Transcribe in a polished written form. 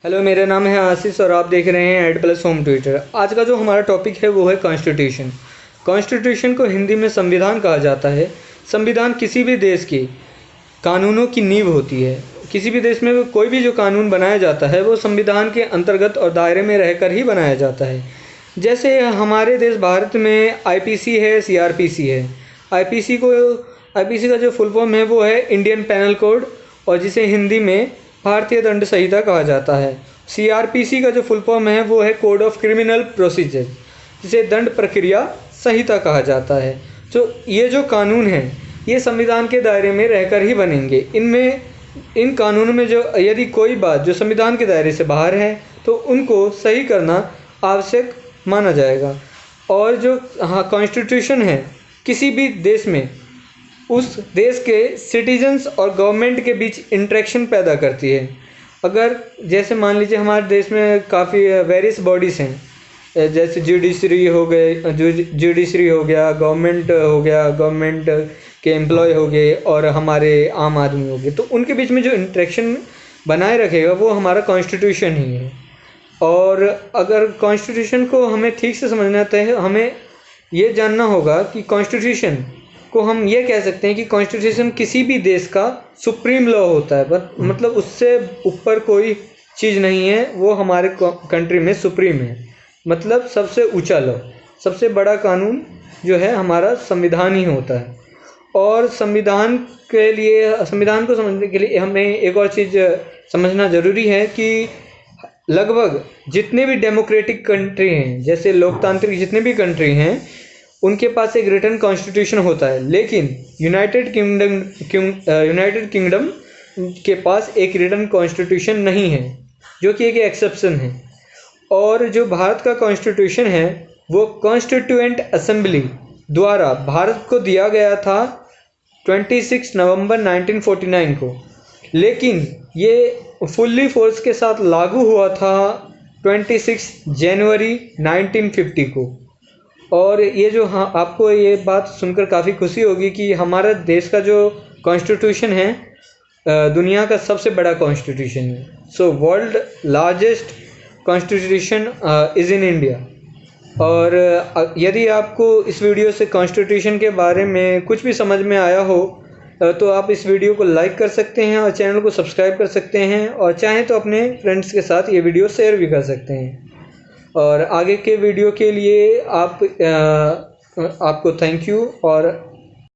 Hello, मेरा नाम है आशीष और आप देख रहे हैं एड प्लस होम ट्विटर। आज का जो हमारा टॉपिक है वो है कॉन्स्टिट्यूशन। कॉन्स्टिट्यूशन को हिंदी में संविधान कहा जाता है। संविधान किसी भी देश की कानूनों की नींव होती है। किसी भी देश में कोई भी जो कानून बनाया जाता है वो संविधान के अंतर्गत और दायरे में रहकर ही बनाया जाता है। जैसे हमारे देश भारत में आईपीसी है, सीआरपीसी है। आईपीसी का जो फुल फॉर्म है वो है इंडियन पैनल कोड, और जिसे हिंदी में भारतीय दंड संहिता कहा जाता है। सीआरपीसी का जो फुल फॉर्म है वो है कोड ऑफ क्रिमिनल प्रोसीजर, जिसे दंड प्रक्रिया संहिता कहा जाता है। तो ये जो कानून हैं ये संविधान के दायरे में रहकर ही बनेंगे। इन कानूनों में जो यदि कोई बात जो संविधान के दायरे से बाहर है तो उनको सही करना आवश्यक माना जाएगा। और जो कॉन्स्टिट्यूशन है किसी भी देश में उस देश के सिटीजन्स और गवर्नमेंट के बीच इंटरेक्शन पैदा करती है। अगर जैसे मान लीजिए हमारे देश में काफ़ी वेरियस बॉडीज़ हैं, जैसे जुडिशरी हो गया, गवर्नमेंट हो गया, गवर्नमेंट के एम्प्लॉय हो गए और हमारे आम आदमी हो गए। तो उनके बीच में जो इंटरेक्शन बनाए रखेगा वो हमारा कॉन्स्टिट्यूशन ही है। और अगर कॉन्स्टिट्यूशन को हमें ठीक से समझना है, हमें ये जानना होगा कि कॉन्स्टिट्यूशन को हम ये कह सकते हैं कि कॉन्स्टिट्यूशन किसी भी देश का सुप्रीम लॉ होता है। मतलब उससे ऊपर कोई चीज़ नहीं है, वो हमारे कंट्री में सुप्रीम है। मतलब सबसे ऊंचा लॉ, सबसे बड़ा कानून जो है हमारा संविधान ही होता है। और संविधान को समझने के लिए हमें एक और चीज़ समझना ज़रूरी है कि लगभग जितने भी डेमोक्रेटिक कंट्री हैं, जैसे लोकतांत्रिक जितने भी कंट्री हैं, उनके पास एक रिटन कॉन्स्टिट्यूशन होता है। लेकिन यूनाइटेड किंगडम के पास एक रिटन कॉन्स्टिट्यूशन नहीं है, जो कि एक एक्सेप्शन है। और जो भारत का कॉन्स्टिट्यूशन है वो कॉन्स्टिट्यूएंट असेंबली द्वारा भारत को दिया गया था 26 नवंबर 1949 को, लेकिन ये फुल्ली फोर्स के साथ लागू हुआ था 26 जनवरी 1950 को। और ये जो आपको ये बात सुनकर काफ़ी खुशी होगी कि हमारा देश का जो कॉन्स्टिट्यूशन है दुनिया का सबसे बड़ा कॉन्स्टिट्यूशन है। So world largest constitution is in India. और यदि आपको इस वीडियो से कॉन्स्टिट्यूशन के बारे में कुछ भी समझ में आया हो तो आप इस वीडियो को लाइक कर सकते हैं और चैनल को सब्सक्राइब कर सकते हैं, और चाहें तो अपने फ्रेंड्स के साथ ये वीडियो शेयर भी कर सकते हैं। और आगे के वीडियो के लिए आपको थैंक यू और